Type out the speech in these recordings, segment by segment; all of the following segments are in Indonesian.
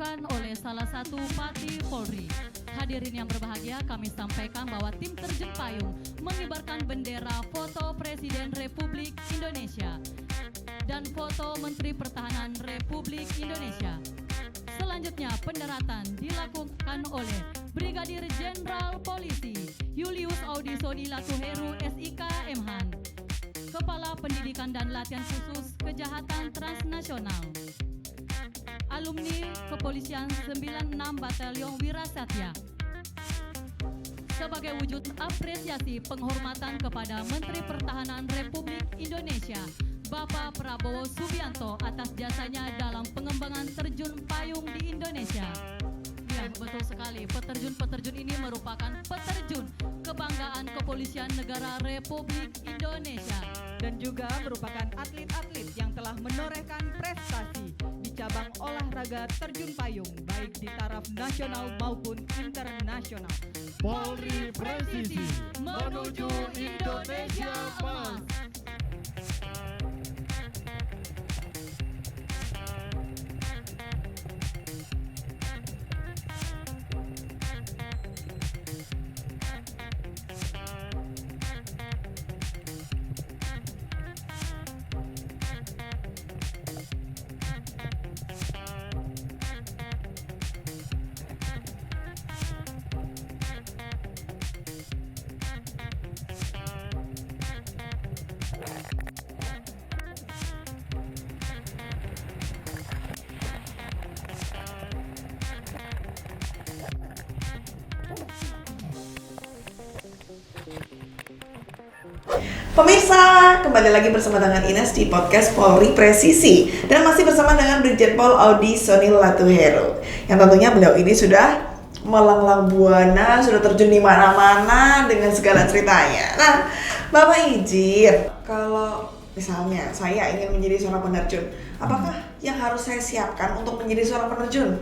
dilakukan oleh salah satu Pati Polri. Hadirin yang berbahagia, kami sampaikan bahwa tim terjun payung mengibarkan bendera foto Presiden Republik Indonesia dan foto Menteri Pertahanan Republik Indonesia. Selanjutnya pendaratan dilakukan oleh Brigadir Jenderal Polisi Julius Audisoni Latuheru SIK Mhan, Kepala Pendidikan dan Latihan Khusus Kejahatan Transnasional, alumni Kepolisian 96 Batalion Wirasatya. Sebagai wujud apresiasi penghormatan kepada Menteri Pertahanan Republik Indonesia, Bapak Prabowo Subianto atas jasanya dalam pengembangan terjun payung di Indonesia. Ya, betul sekali. Peterjun-peterjun ini merupakan peterjun kebanggaan Kepolisian Negara Republik Indonesia dan juga merupakan atlet-atlet yang telah menorehkan prestasi di cabang olahraga terjun payung baik di taraf nasional maupun internasional. Polri Presisi menuju Indonesia Emas. Pemirsa, kembali lagi bersama dengan Ines di podcast Polri Presisi dan masih bersama dengan Brigjen Pol Audisoni Latuheru yang tentunya beliau ini sudah melanglang buana, sudah terjun di mana-mana dengan segala ceritanya. Nah, Bapak izin, kalau misalnya saya ingin menjadi seorang penerjun, apakah yang harus saya siapkan untuk menjadi seorang penerjun?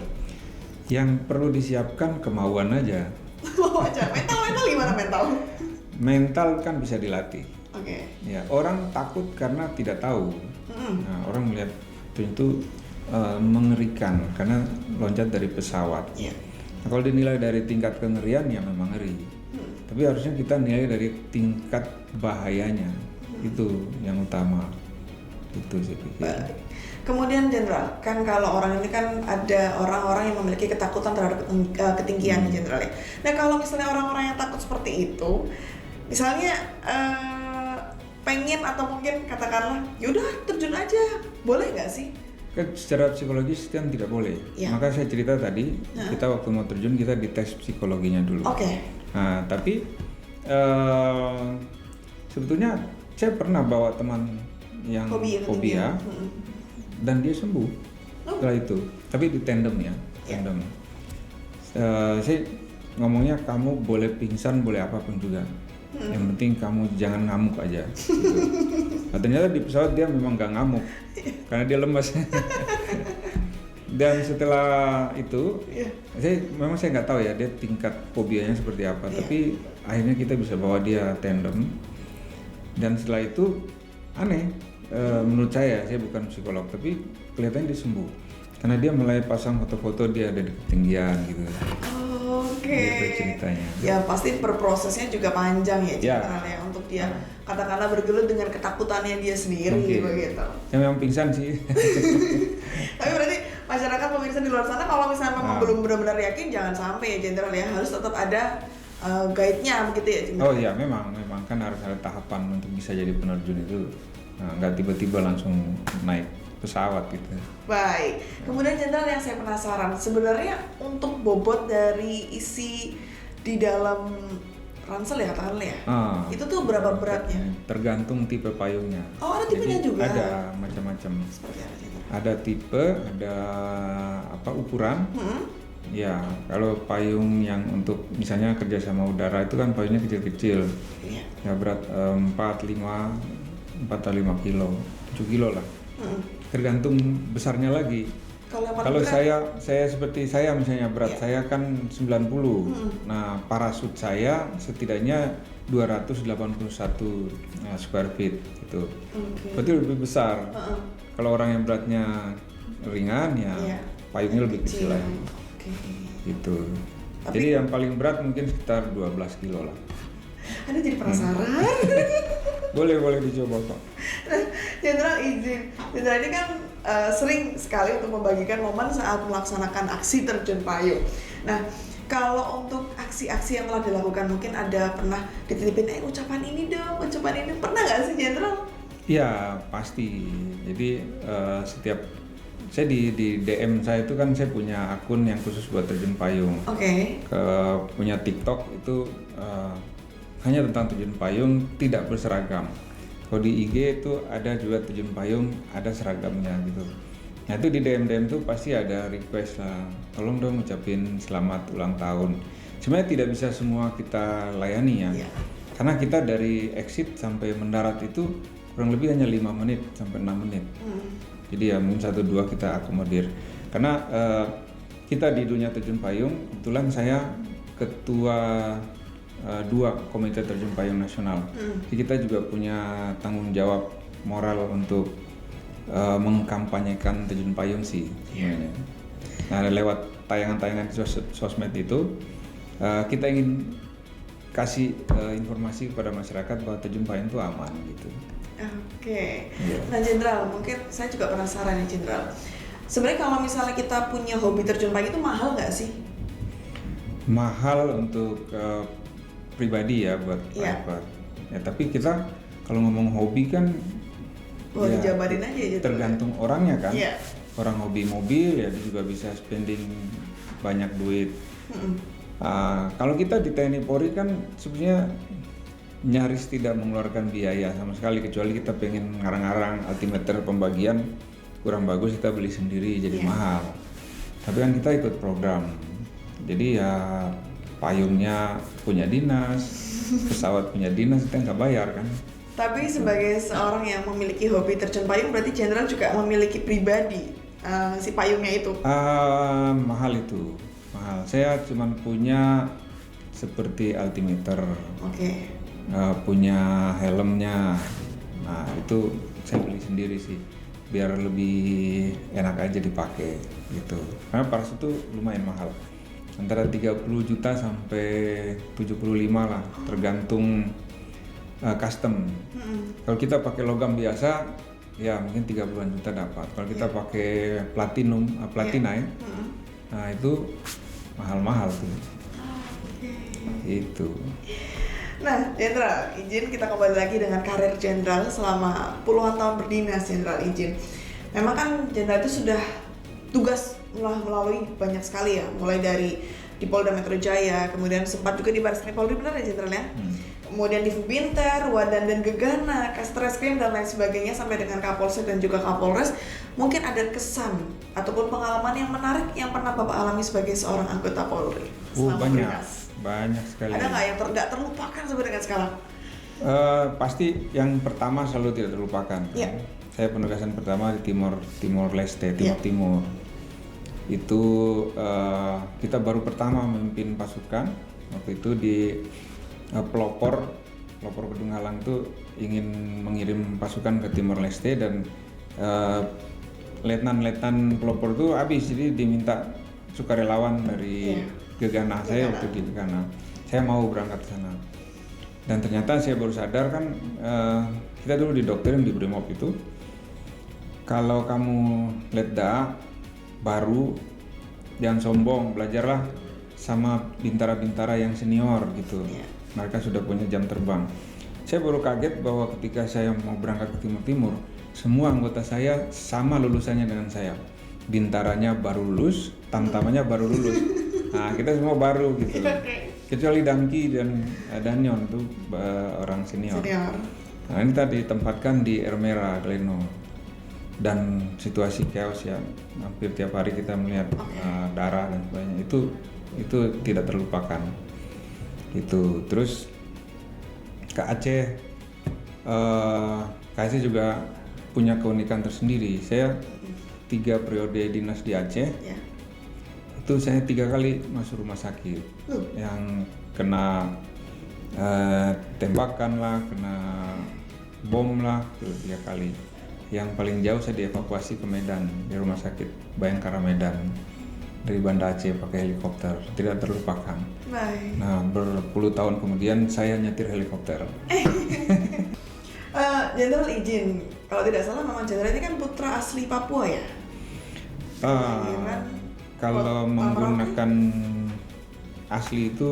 Yang perlu disiapkan kemauan aja. Mau aja, mental gimana mental? Mental kan bisa dilatih. Oke. Ya, orang takut karena tidak tahu. Nah, orang melihat itu mengerikan karena loncat dari pesawat. Iya. Nah, kalau dinilai dari tingkat kengerian ya memang ngeri. Tapi harusnya kita nilai dari tingkat bahayanya. Itu yang utama. Itu saya pikir. Baik. Kemudian Jenderal, kan kalau orang ini kan ada orang-orang yang memiliki ketakutan terhadap ketinggian Jenderal ya. Nah kalau misalnya orang-orang yang takut seperti itu, misalnya pengen atau mungkin katakanlah, yaudah terjun aja, boleh nggak sih? Kan secara psikologis kan tidak boleh. Ya. Maka saya cerita tadi, kita waktu mau terjun kita dites psikologinya dulu. Oke. Nah, tapi sebetulnya saya pernah bawa teman yang fobia dan dia sembuh setelah itu. Tapi di tandem ya, tandem. Saya ngomongnya kamu boleh pingsan, boleh apapun juga. Yang penting kamu jangan ngamuk aja. Gitu. Nah, ternyata di pesawat dia memang gak ngamuk karena dia lemas. Dan setelah itu, saya nggak tahu ya dia tingkat fobianya seperti apa. Tapi akhirnya kita bisa bawa dia tandem. Dan setelah itu aneh, menurut saya bukan psikolog, tapi kelihatannya dia sembuh. Karena dia mulai pasang foto-foto dia ada di ketinggian gitu. Oke. Gitu ceritanya. Ya pasti berprosesnya juga panjang ya Jenderal ya untuk dia katakanlah bergelut dengan ketakutannya dia sendiri begitu. Saya memang pingsan sih. Tapi berarti masyarakat pemirsa di luar sana kalau misalnya memang belum benar-benar yakin jangan sampai ya Jenderal ya, harus tetap ada guide-nya begitu ya Jenderal. Oh iya memang kan harus ada tahapan untuk bisa jadi penerjun itu. Nah, nggak tiba-tiba langsung naik pesawat gitu. Baik. Kemudian Jenderal yang saya penasaran sebenarnya untuk bobot dari isi di dalam ransel ya katakanlah ya. Itu tuh berapa beratnya? Tergantung tipe payungnya. Oh ada tipenya juga. Ada macam-macam. Seperti apa Jenderal? Ada tipe, ada ukuran. Ya, kalau payung yang untuk misalnya kerja sama udara itu kan payungnya kecil-kecil. Iya. Ya berat 4 atau 5 kilo, 7 kilo lah. Tergantung besarnya lagi. Kalau saya seperti saya misalnya berat saya kan 90. Nah, parasut saya setidaknya 281 square feet gitu. Berarti lebih besar. Kalau orang yang beratnya ringan ya payungnya lebih kecil lagi. Oke. Gitu. Jadi yang paling berat mungkin sekitar 12 kilo lah. Aduh jadi penasaran. Boleh dicoba kok. Nah, Jenderal izin. Jenderal ini kan sering sekali untuk membagikan momen saat melaksanakan aksi terjun payung. Nah, kalau untuk aksi-aksi yang telah dilakukan mungkin ada pernah dititipin ucapan ini dong, ucapan ini pernah nggak sih Jenderal? Ya pasti. Jadi setiap saya di DM saya itu kan saya punya akun yang khusus buat terjun payung. Oke. Punya TikTok itu hanya tentang terjun payung tidak berseragam. Kalau di IG itu ada juga terjun payung ada seragamnya gitu. Nah itu di DM tuh pasti ada request lah, tolong dong ucapin selamat ulang tahun. Sebenarnya tidak bisa semua kita layani ya. Yeah. Karena kita dari exit sampai mendarat itu kurang lebih hanya 5 menit sampai 6 menit. Jadi ya mungkin 1-2 kita akomodir. Karena kita di dunia terjun payung, kebetulan saya ketua 2 komite terjun payung nasional. Jadi kita juga punya tanggung jawab moral untuk mengkampanyekan terjun payung sih sebenarnya. Nah lewat tayangan-tayangan di sosmed itu kita ingin kasih informasi kepada masyarakat bahwa terjun payung itu aman gitu. Oke. Yeah. Nah Jenderal, mungkin saya juga penasaran nih Jenderal. Sebenarnya kalau misalnya kita punya hobi terjun payung itu mahal nggak sih? Mahal untuk pribadi ya buat private. Ya tapi kita kalau ngomong hobi kan dijabarin aja Jenderal. Tergantung orangnya kan. Yeah. Orang hobi mobil ya dia juga bisa spending banyak duit. Kalau kita di TNI Polri kan sebenarnya nyaris tidak mengeluarkan biaya sama sekali kecuali kita pengen ngarang-ngarang altimeter pembagian kurang bagus kita beli sendiri jadi mahal. Tapi kan kita ikut program. Jadi ya payungnya punya dinas, pesawat punya dinas kita nggak bayar kan. Tapi sebagai seorang yang memiliki hobi terjun payung berarti Jenderal juga memiliki pribadi si payungnya itu. Mahal itu. Mahal. Saya cuma punya seperti altimeter. Oke. Punya helmnya. Nah, itu saya beli sendiri sih. Biar lebih enak aja dipakai gitu. Karena parachute itu lumayan mahal. Antara 30 juta sampai 75 lah, tergantung custom. Kalau kita pakai logam biasa ya mungkin 30-an juta dapat. Kalau kita pakai platina ya. Nah, itu mahal-mahal tuh. Itu. Nah, Jenderal, izin kita kembali lagi dengan karir Jenderal selama puluhan tahun berdinas. Jenderal izin. Memang kan Jenderal itu sudah tugas melalui banyak sekali ya, mulai dari di Polda Metro Jaya, kemudian sempat juga di Bareskrim Polri, benar ya Jenderal ya? Kemudian di Fubinter, Wadan dan Gegana, Kastreskrim dan lain sebagainya sampai dengan Kapolsek dan juga Kapolres. Mungkin ada kesan ataupun pengalaman yang menarik yang pernah Bapak alami sebagai seorang anggota Polri selama berdinas? Banyak sekali. Ada nggak yang nggak terlupakan sampai dengan sekarang? Pasti yang pertama selalu tidak terlupakan. Iya. Saya penugasan pertama di Timor Leste, Timur. Itu kita baru pertama memimpin pasukan. Waktu itu di pelopor Kedung Halang itu ingin mengirim pasukan ke Timor Leste dan letnan pelopor itu habis, jadi diminta sukarelawan dari Gegana. Saya waktu di Gegana, saya mau berangkat ke sana. Dan ternyata saya baru sadar kan, kita dulu didoktrin di Brimob itu, kalau kamu letda baru jangan sombong, belajarlah sama bintara-bintara yang senior gitu. Mereka sudah punya jam terbang. Saya baru kaget bahwa ketika saya mau berangkat ke Timur, semua anggota saya sama lulusannya dengan saya. Bintaranya baru lulus, tamtamanya baru lulus. Nah, kita semua baru gitu. Kecuali Damki dan Danyon tuh orang senior. Nah, ini tadi ditempatkan di Ermera, Gleno. Dan situasi chaos ya, hampir tiap hari kita melihat darah dan sebagainya. Itu tidak terlupakan. Itu terus ke Aceh, Aceh juga punya keunikan tersendiri. Saya 3 periode dinas di Aceh. Itu saya 3 kali masuk rumah sakit, yang kena tembakan lah, kena bom lah, 3 kali. Yang paling jauh saya dievakuasi ke Medan di rumah sakit Bayangkara Medan dari Banda Aceh pakai helikopter, tidak terlupakan. Baik. Nah, berpuluh tahun kemudian saya nyetir helikopter. Jenderal izin, kalau tidak salah memang Jenderal ini kan putra asli Papua ya? Kalau menggunakan asli itu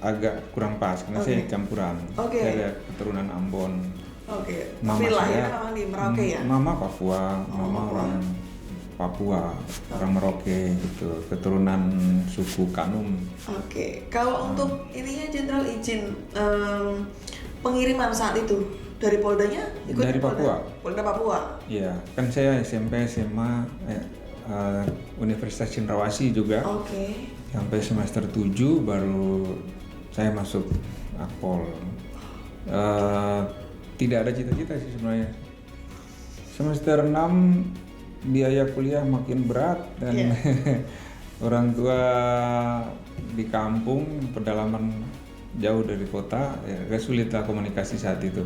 agak kurang pas karena saya campuran. Saya ada keturunan Ambon. Mama Tapi lahirnya saya memang di Merauke ya? Mama Papua, mama orang Papua, orang Merauke gitu, keturunan suku Kanum. Kalau untuk ininya Jenderal izin pengiriman saat itu dari Poldanya ikut Dari Papua. Polda Papua. Iya, kan saya SMP, SMA, Universitas Cendrawasih juga. Sampai semester 7 baru saya masuk Akpol. Tidak ada cita-cita sih sebenarnya. Semester 6 biaya kuliah makin berat dan orang tua di kampung, pedalaman jauh dari kota, ya agak sulit lah komunikasi saat itu.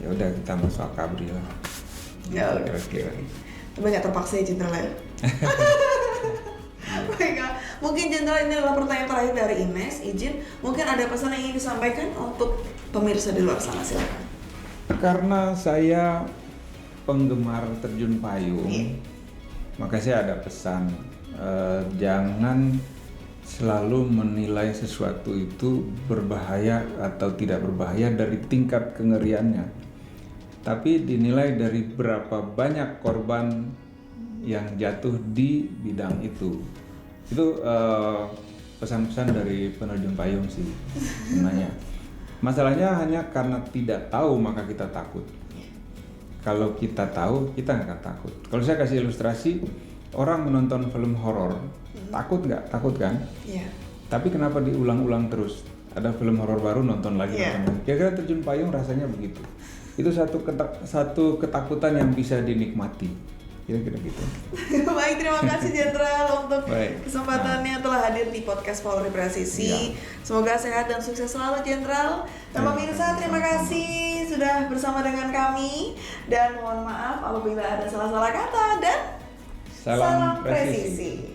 Ya udah kita masuk Akabri lah. Ya udah. Tapi nggak terpaksa ya Jenderal ya. Baik, mungkin Jenderal ini adalah pertanyaan terakhir dari Ines. Izin, mungkin ada pesan yang ingin disampaikan untuk pemirsa di luar sana, silakan. Karena saya penggemar terjun payung, maka saya ada pesan, jangan selalu menilai sesuatu itu berbahaya atau tidak berbahaya dari tingkat kengeriannya, tapi dinilai dari berapa banyak korban yang jatuh di bidang itu. Itu pesan-pesan dari penerjun payung sih sebenarnya. Masalahnya hanya karena tidak tahu maka kita takut. Kalau kita tahu, kita nggak akan takut. Kalau saya kasih ilustrasi, orang menonton film horor, takut nggak? Takut kan? Iya. Tapi kenapa diulang-ulang terus? Ada film horor baru, nonton lagi, nonton lagi. Kira-kira terjun payung rasanya begitu. Itu satu ketakutan yang bisa dinikmati. Kira-kira gitu. Baik, terima kasih Jenderal untuk kesempatannya telah hadir di podcast Polri Presisi. Semoga sehat dan sukses selalu Jenderal. Dan pemirsa, terima kasih sudah bersama dengan kami. Dan mohon maaf apabila ada salah-salah kata dan salam presisi.